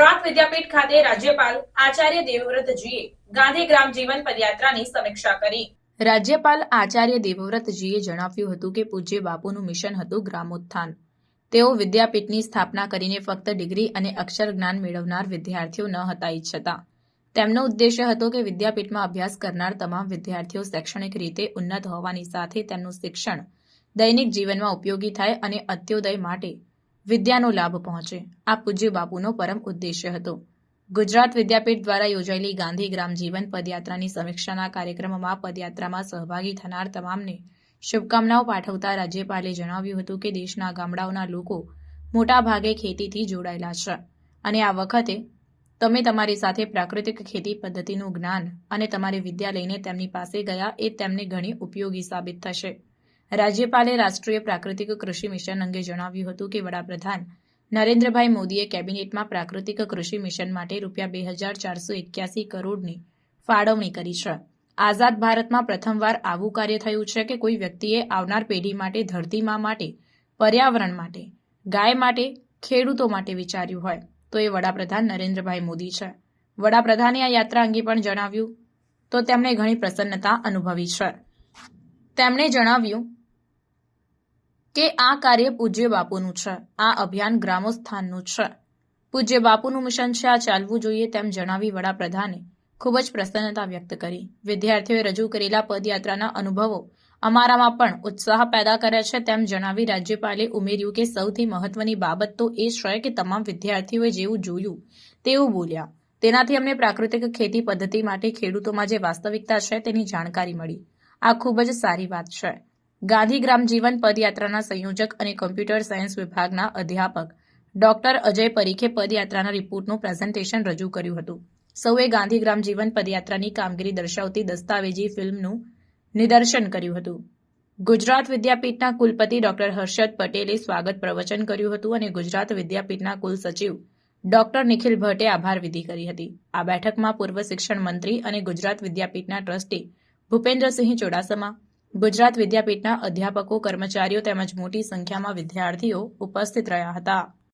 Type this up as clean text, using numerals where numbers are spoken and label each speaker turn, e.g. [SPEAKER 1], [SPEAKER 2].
[SPEAKER 1] ગુજરાત વિદ્યાપીઠ ખાતે રાજ્યપાલ આચાર્ય દેવવ્રતજીએ ગાંધી ગ્રામ જીવન પદયાત્રાની સમીક્ષા કરી। રાજ્યપાલ આચાર્ય દેવવ્રતજીએ જણાવ્યું હતું કે પૂજ્ય બાપુનું મિશન હતું ગ્રામોત્થાન। તેઓ વિદ્યાપીઠની સ્થાપના કરીને ફક્ત ડિગ્રી અને અક્ષર જ્ઞાન મેળવનાર વિદ્યાર્થીઓ ન હતા ઈચ્છતા। તેમનો ઉદ્દેશ્ય હતો કે વિદ્યાપીઠમાં અભ્યાસ કરનાર તમામ વિદ્યાર્થીઓ શૈક્ષણિક રીતે ઉન્નત હોવાની સાથે તેમનું શિક્ષણ દૈનિક જીવનમાં ઉપયોગી થાય અને અંત્યોદય માટે વિદ્યાનો લાભ પહોંચે। આ પૂજ્ય બાપુનો પરમ ઉદ્દેશ્ય હતો। ગુજરાત વિદ્યાપીઠ દ્વારા યોજાયેલી ગાંધી ગ્રામ જીવન પદયાત્રાની સમીક્ષાના કાર્યક્રમમાં પદયાત્રામાં સહભાગી થનાર તમામને શુભકામનાઓ પાઠવતા રાજ્યપાલે જણાવ્યું હતું કે દેશના ગામડાઓના લોકો મોટાભાગે ખેતીથી જોડાયેલા છે અને આ વખતે તમે તમારી સાથે પ્રાકૃતિક ખેતી પદ્ધતિનું જ્ઞાન અને તમારી વિદ્યા લઈને તેમની પાસે ગયા એ તેમને ઘણી ઉપયોગી સાબિત થશે। રાજ્યપાલે રાષ્ટ્રીય પ્રાકૃતિક કૃષિ મિશન અંગે જણાવ્યું હતું કે વડાપ્રધાન નરેન્દ્રભાઈ મોદીએ કેબિનેટમાં પ્રાકૃતિક કૃષિ મિશન માટે ₹2481 કરોડની ફાળવણી કરી છે। આઝાદ ભારતમાં પ્રથમવાર આવું કાર્ય થયું છે કે કોઈ વ્યક્તિએ આવનાર પેઢી માટે, ધરતીમા માટે, પર્યાવરણ માટે, ગાય માટે, ખેડૂતો માટે વિચાર્યું હોય તો એ વડાપ્રધાન નરેન્દ્રભાઈ મોદી છે। વડાપ્રધાને આ યાત્રા અંગે પણ જણાવ્યું તો તેમણે ઘણી પ્રસન્નતા અનુભવી છે। તેમણે જણાવ્યું કે આ કાર્ય પૂજ્ય બાપુનું છે, આ અભિયાન ગ્રામોત્થાનનું છે, પૂજ્ય બાપુનું મિશન છે, આ ચાલવું જોઈએ તેમ જણાવી વડાપ્રધાને ખૂબ જ પ્રસન્નતા વ્યક્ત કરી। વિદ્યાર્થીઓએ રજૂ કરેલા પદયાત્રાના અનુભવો અમારામાં પણ ઉત્સાહ પેદા કરે છે તેમ જણાવી રાજ્યપાલે ઉમેર્યું કે સૌથી મહત્વની બાબત તો એ છે કે તમામ વિદ્યાર્થીઓએ જેવું જોયું તેવું બોલ્યા। તેનાથી અમને પ્રાકૃતિક ખેતી પદ્ધતિ માટે ખેડૂતોમાં જે વાસ્તવિકતા છે તેની જાણકારી મળી। આ ખૂબ જ સારી વાત છે। ગાંધી ગ્રામ જીવન પદયાત્રાના સંયોજક અને કમ્પ્યુટર સાયન્સ વિભાગના અધ્યાપક ડોક્ટર અજય પરીખે પદયાત્રાના રિપોર્ટનું પ્રેઝન્ટેશન રજૂ કર્યું હતું। સૌએ ગાંધી ગ્રામ જીવન પદયાત્રાની કામગીરી દર્શાવતી દસ્તાવેજી ફિલ્મનું નિદર્શન કર્યું હતું। ગુજરાત વિદ્યાપીઠના કુલપતિ ડોક્ટર હર્ષદ પટેલે સ્વાગત પ્રવચન કર્યું હતું અને ગુજરાત વિદ્યાપીઠના કુલસચિવ ડોક્ટર નિખિલ ભટ્ટે આભાર વિધિ કરી હતી। આ બેઠકમાં પૂર્વ શિક્ષણ મંત્રી અને ગુજરાત વિદ્યાપીઠના ટ્રસ્ટી ભૂપેન્દ્રસિંહ ચુડાસમા, ગુજરાત વિદ્યાપીઠના અધ્યાપકો, કર્મચારીઓ તેમજ મોટી સંખ્યામાં વિદ્યાર્થીઓ ઉપસ્થિત રહ્યા હતા।